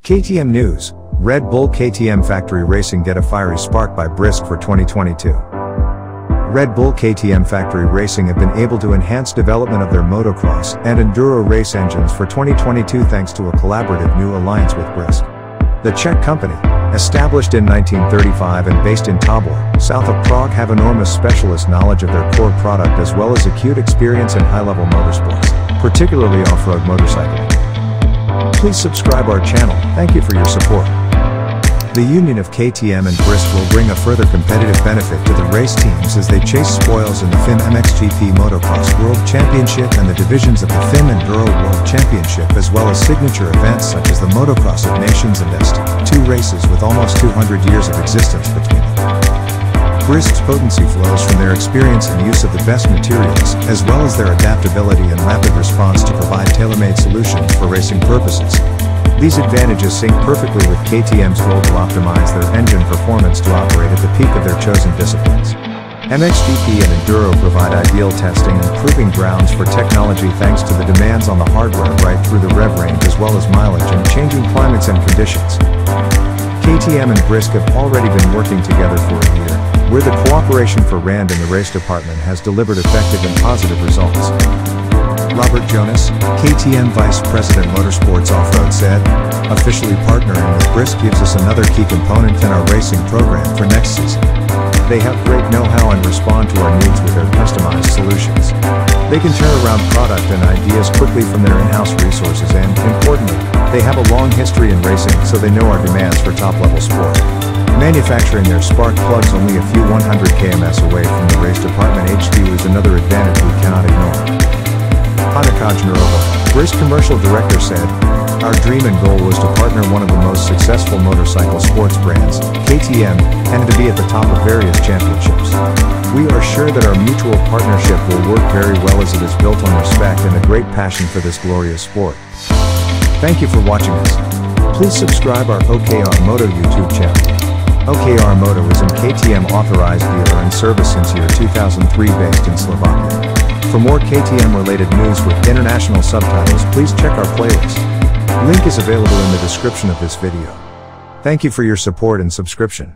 KTM News: Red Bull KTM Factory Racing get a fiery spark by BRISK for 2022. Red Bull KTM Factory Racing have been able to enhance development of their motocross and enduro race engines for 2022 thanks to a collaborative new alliance with BRISK. The Czech company, established in 1935 and based in Tábor, south of Prague, have enormous specialist knowledge of their core product as well as acute experience in high-level motorsports, particularly off-road motorcycling. Please subscribe our channel. Thank you for your support. The union of KTM and BRISK will bring a further competitive benefit to the race teams as they chase spoils in the FIM MXGP Motocross World Championship and the divisions of the FIM Enduro World Championship, as well as signature events such as the Motocross of Nations and ISDE, two races with almost 200 years of existence between them. BRISK's potency flows from their experience and use of the best materials, as well as their adaptability and rapid response to provide tailor-made solutions for racing purposes. These advantages sync perfectly with KTM's goal to optimize their engine performance to operate at the peak of their chosen disciplines. MXGP and Enduro provide ideal testing and proving grounds for technology thanks to the demands on the hardware right through the rev range as well as mileage and changing climates and conditions. KTM and BRISK have already been working together for a year, where the cooperation for RAND in the race department has delivered effective and positive results. Robert Jonas, KTM Vice President Motorsports Offroad, said, "Officially partnering with BRISK gives us another key component in our racing program for next season. They have great know-how and respond to our needs with their customized solutions. They can turn around product and ideas quickly from their in-house resources and, importantly, they have a long history in racing, so they know our demands for top-level sport. Manufacturing their spark plugs only a few 100 kms away from the race department HQ is another advantage we cannot ignore." BRISK commercial director said, "Our dream and goal was to partner one of the most successful motorcycle sports brands, KTM, and to be at the top of various championships. We are sure that our mutual partnership will work very well as it is built on respect and a great passion for this glorious sport." Thank you for watching us. Please subscribe our OKR Moto YouTube channel. OKR Moto is an KTM authorized dealer and service since year 2003 based in Slovakia. For more KTM related news with international subtitles, please check our playlist. Link is available in the description of this video. Thank you for your support and subscription.